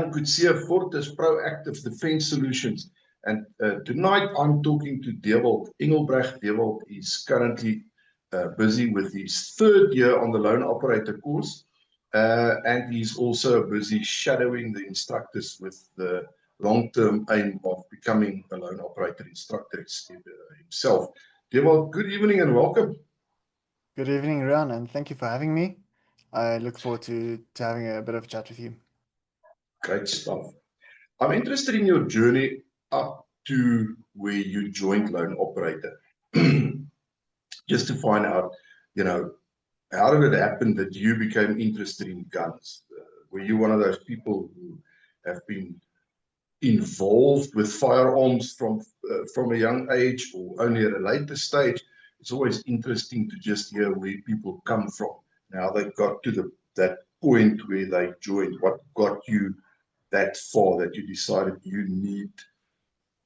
Rian Coetzee, Fortis Proactive Defense Solutions. And tonight I'm talking to Dewaldt Engelbrecht. Dewaldt is currently busy with his third year on the loan operator course. And he's also busy shadowing the instructors with the long-term aim of becoming a loan operator instructor himself. Dewaldt, good evening and welcome. Good evening, Rian, and thank you for having me. I look forward to having a bit of a chat with you. Great stuff. I'm interested in your journey up to where you joined loan operator. Just to find out, how did it happen that you became interested in guns? Were you one of those people who have been involved with firearms from a young age or only at a later stage? It's always interesting to just hear where people come from. Now they got to that point where they joined. What got you that far that you decided you need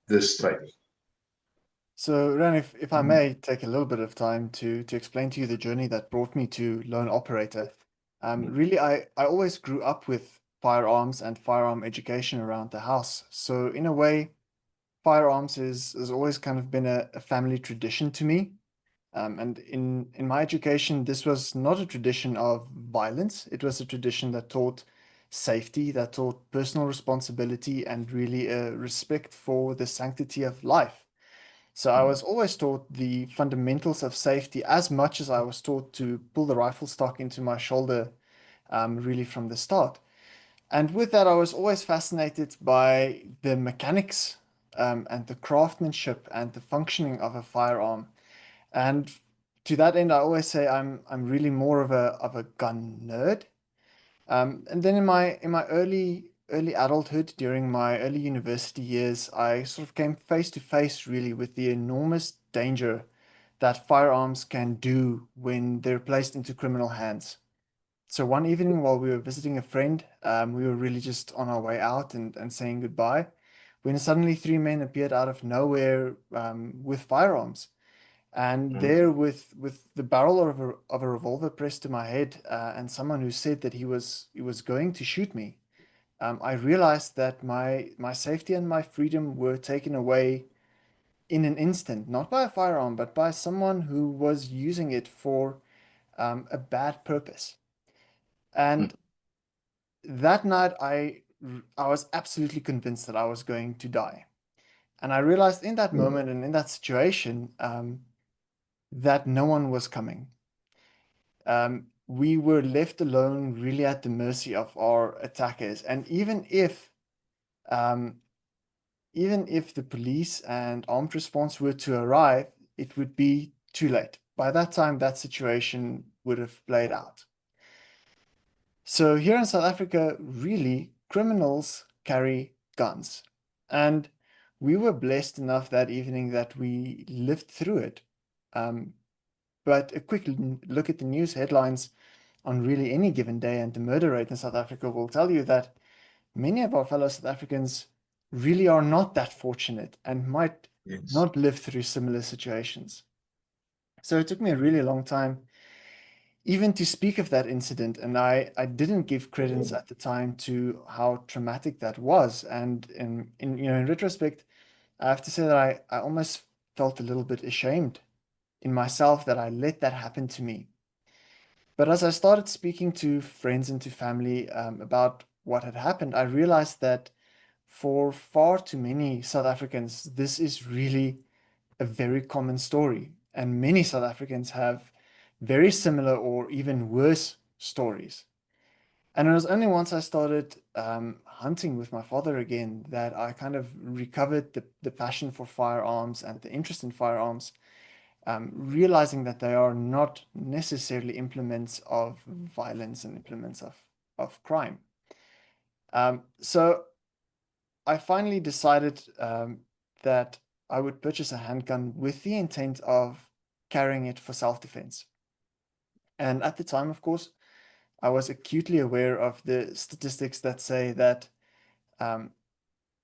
this training? So, Rian, if I may take a little bit of time to explain to you the journey that brought me to loan operator. Really, I always grew up with firearms and firearm education around the house. So in a way, firearms has always kind of been a family tradition to me. And in my education, this was not a tradition of violence. It was a tradition that taught safety, that taught personal responsibility, and really a respect for the sanctity of life. So I was always taught the fundamentals of safety as much as I was taught to pull the rifle stock into my shoulder, really from the start. And with that, I was always fascinated by the mechanics, and the craftsmanship and the functioning of a firearm. And to that end, I always say I'm really more of a gun nerd. And then in my early adulthood, during my early university years, I sort of came face to face really with the enormous danger that firearms can do when they're placed into criminal hands. So one evening while we were visiting a friend, we were really just on our way out and saying goodbye, when suddenly three men appeared out of nowhere, with firearms. And there, with the barrel of a revolver pressed to my head, and someone who said that he was going to shoot me, I realized that my safety and my freedom were taken away in an instant, not by a firearm, but by someone who was using it for a bad purpose. And that night, I was absolutely convinced that I was going to die. And I realized in that moment and in that situation, that no one was coming. We were left alone, really at the mercy of our attackers. And um, even if the police and armed response were to arrive, it would be too late. By that time, that situation would have played out. So here in South Africa, really, criminals carry guns. And we were blessed enough that evening that we lived through it. Um, but a quick look at the news headlines on really any given day and the murder rate in South Africa will tell you that many of our fellow South Africans really are not that fortunate and might not live through similar situations. So it took me a really long time even to speak of that incident, and I didn't give credence at the time to how traumatic that was. And in retrospect, I have to say that I almost felt a little bit ashamed in myself that I let that happen to me. But as I started speaking to friends and to family, about what had happened, I realized that for far too many South Africans, this is really a very common story. And many South Africans have very similar or even worse stories. And it was only once I started hunting with my father again that I kind of recovered the passion for firearms and the interest in firearms, realizing that they are not necessarily implements of violence and implements of crime. So I finally decided that I would purchase a handgun with the intent of carrying it for self-defense. And at the time, of course, I was acutely aware of the statistics that say that um,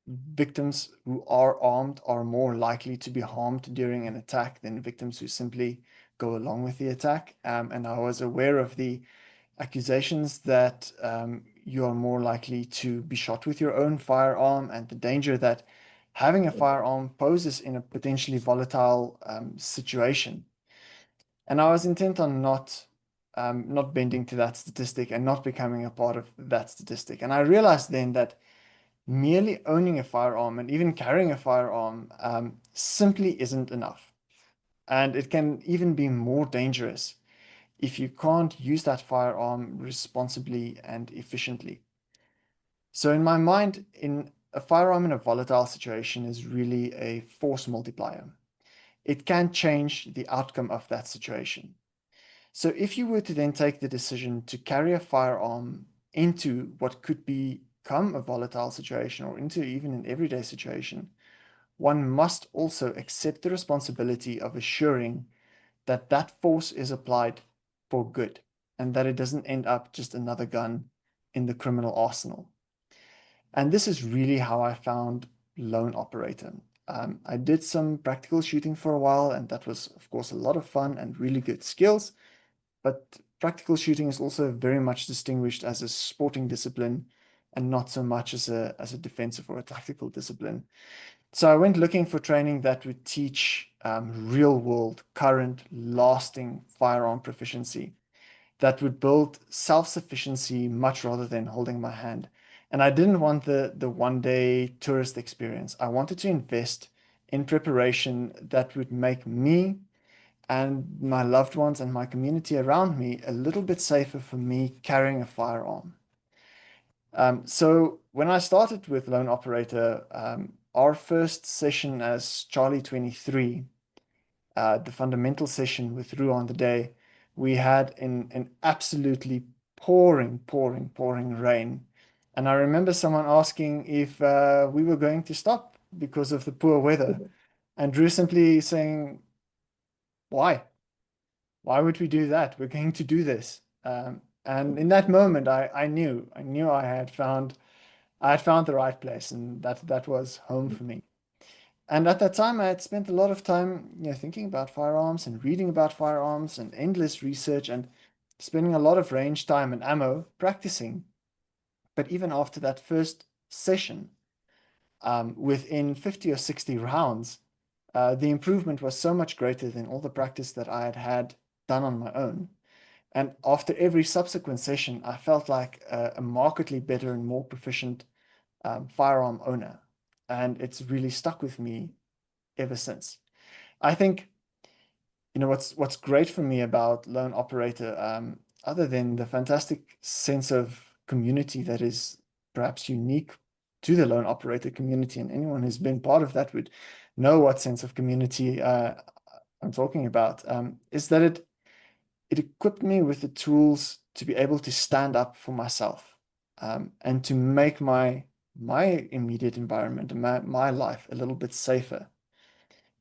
victims who are armed are more likely to be harmed during an attack than victims who simply go along with the attack. And I was aware of the accusations that you are more likely to be shot with your own firearm, and the danger that having a firearm poses in a potentially volatile situation. And I was intent on not bending to that statistic and not becoming a part of that statistic. And I realized then that merely owning a firearm and even carrying a firearm simply isn't enough. And it can even be more dangerous if you can't use that firearm responsibly and efficiently. So in my mind, in a firearm in a volatile situation is really a force multiplier. It can change the outcome of that situation. So if you were to then take the decision to carry a firearm into what could become a volatile situation or into even an everyday situation, one must also accept the responsibility of assuring that that force is applied for good and that it doesn't end up just another gun in the criminal arsenal. And this is really how I found Lone Operator. I did some practical shooting for a while, and that was, of course, a lot of fun and really good skills. But practical shooting is also very much distinguished as a sporting discipline and not so much as a defensive or a tactical discipline. So I went looking for training that would teach real world, current, lasting firearm proficiency that would build self-sufficiency much rather than holding my hand. And I didn't want the one-day tourist experience. I wanted to invest in preparation that would make me and my loved ones and my community around me a little bit safer for me carrying a firearm. So when I started with Lone Operator, our first session as Charlie 23, the fundamental session with Rue on the day, we had an absolutely pouring rain. And I remember someone asking if we were going to stop because of the poor weather. And Drew simply saying, why? Why would we do that? We're going to do this. And in that moment, I knew I had found the right place, and that was home for me. And at that time, I had spent a lot of time, thinking about firearms and reading about firearms and endless research and spending a lot of range time and ammo practicing. But even after that first session, within 50 or 60 rounds, the improvement was so much greater than all the practice that I had had done on my own. And after every subsequent session, I felt like a markedly better and more proficient firearm owner. And it's really stuck with me ever since. I think, what's great for me about Lone Operator, other than the fantastic sense of community that is perhaps unique to the Lone Operator community, and anyone who's been part of that would know what sense of community I'm talking about, is that it equipped me with the tools to be able to stand up for myself, and to make my immediate environment and my life a little bit safer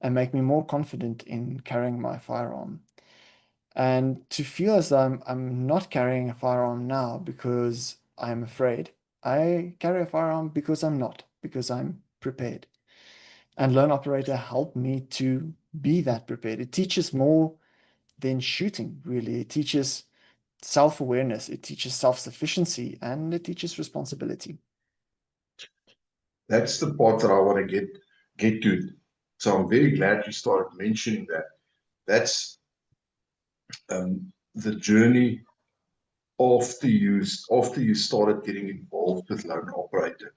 and make me more confident in carrying my firearm. And to feel as though I'm not carrying a firearm now because I'm afraid. I carry a firearm because because I'm prepared. And Lone Operator helped me to be that prepared. It teaches more than shooting, really. It teaches self-awareness, it teaches self-sufficiency, and it teaches responsibility. That's the part that I want to get to. So I'm very glad you started mentioning that. That's the journey after you started getting involved with Lone Operator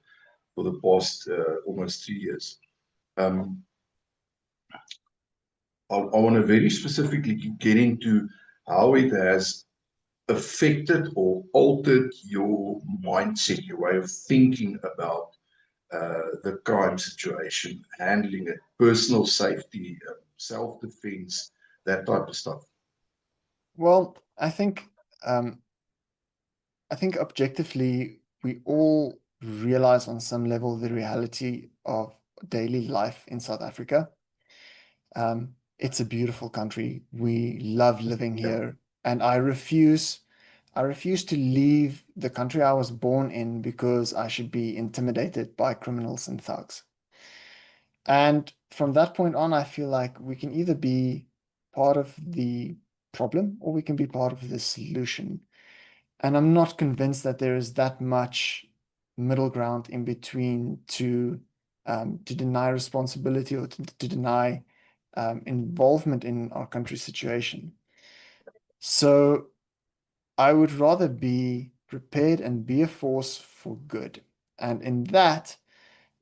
for the past almost 3 years. I want to very specifically get into how it has affected or altered your mindset, your way of thinking about the crime situation, handling it, personal safety, self-defense, that type of stuff. Well, I think objectively, we all realize on some level the reality of daily life in South Africa. It's a beautiful country. We love living Yeah. here, and I refuse to leave the country I was born in because I should be intimidated by criminals and thugs. And from that point on, I feel like we can either be part of the problem or we can be part of the solution. And I'm not convinced that there is that much middle ground in between to deny responsibility or to deny involvement in our country's situation. So I would rather be prepared and be a force for good. And in that,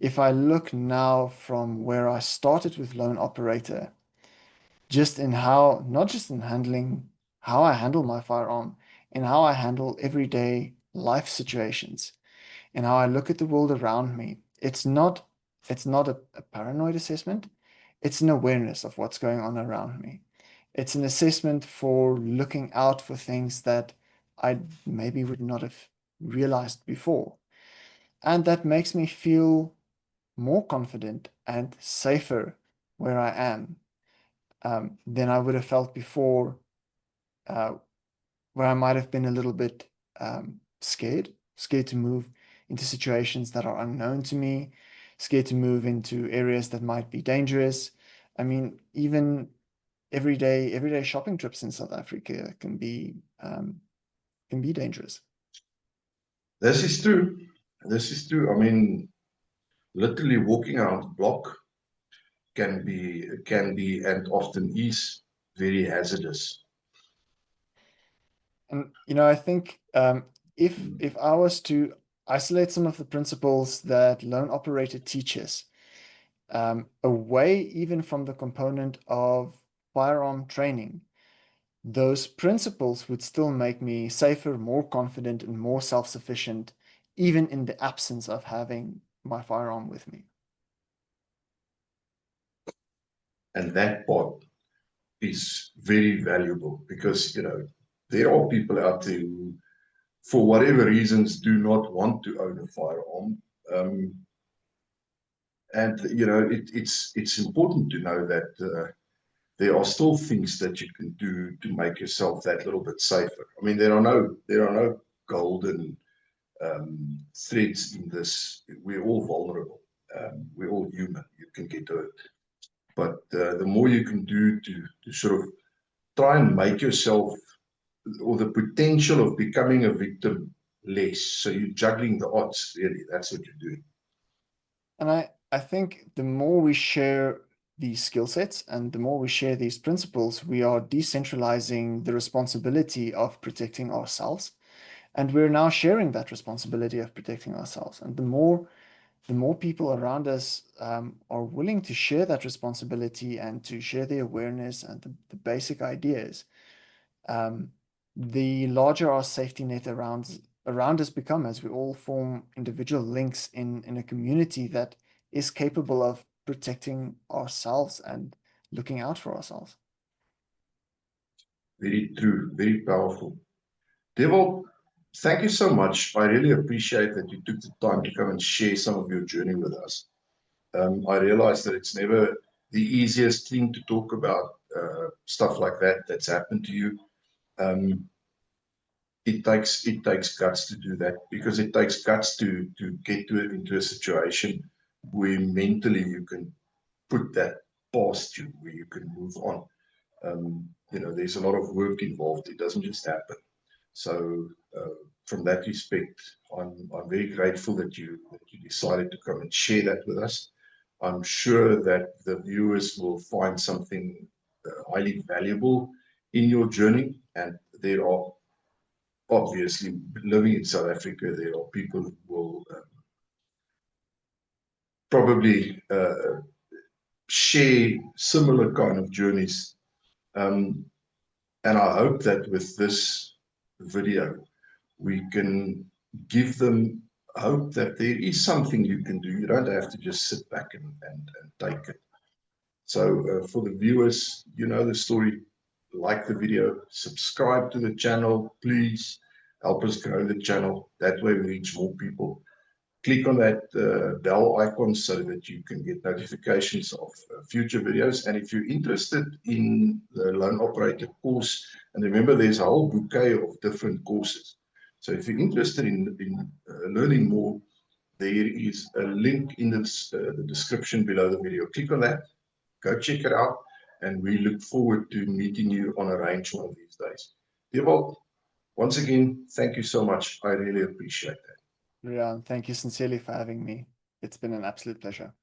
if I look now from where I started with lone operator, just in how, not just in handling, how I handle my firearm, in how I handle everyday life situations, and how I look at the world around me. It's not a paranoid assessment. It's an awareness of what's going on around me. It's an assessment for looking out for things that I maybe would not have realized before. And that makes me feel more confident and safer where I am than I would have felt before, uh, where I might have been a little bit scared to move into situations that are unknown to me, scared to move into areas that might be dangerous. I mean, even everyday shopping trips in South Africa can be dangerous. This is true. This is true. I mean, literally walking around the block can be and often is very hazardous. And I think if I was to isolate some of the principles that lone operator teaches, away even from the component of firearm training, those principles would still make me safer, more confident, and more self-sufficient, even in the absence of having my firearm with me. And that part is very valuable because, there are people out there who, for whatever reasons, do not want to own a firearm. Um, and, it's important to know that there are still things that you can do to make yourself that little bit safer. I mean, there are no golden threads in this. We're all vulnerable. We're all human. You can get hurt. But the more you can do to sort of try and make yourself or the potential of becoming a victim less. So you're juggling the odds, really. That's what you're doing. And I think the more we share these skill sets and the more we share these principles, we are decentralizing the responsibility of protecting ourselves. And we're now sharing that responsibility of protecting ourselves. And the more people around us are willing to share that responsibility and to share the awareness and the basic ideas, um, the larger our safety net around us become as we all form individual links in a community that is capable of protecting ourselves and looking out for ourselves. Very true, very powerful. Dewaldt, thank you so much. I really appreciate that you took the time to come and share some of your journey with us. I realize that it's never the easiest thing to talk about stuff like that that's happened to you. Um, it takes guts to do that because it takes guts to get into a situation where mentally you can put that past you, where you can move on. There's a lot of work involved. It doesn't just happen. So from that respect, I'm very grateful that you decided to come and share that with us. I'm sure that the viewers will find something highly valuable in your journey, and there are obviously, living in South Africa, there are people who will probably share similar kind of journeys. Um, and I hope that with this video, we can give them hope that there is something you can do. You don't have to just sit back and take it. So for the viewers, you know the story, like the video, subscribe to the channel, please help us grow the channel. That way we reach more people. Click on that bell icon so that you can get notifications of future videos. And if you're interested in the loan operator course, and remember there's a whole bouquet of different courses. So if you're interested in learning more, there is a link in the description below the video. Click on that, go check it out, and we look forward to meeting you on a range one of these days. Dewaldt, once again, thank you so much. I really appreciate that. Rian, thank you sincerely for having me. It's been an absolute pleasure.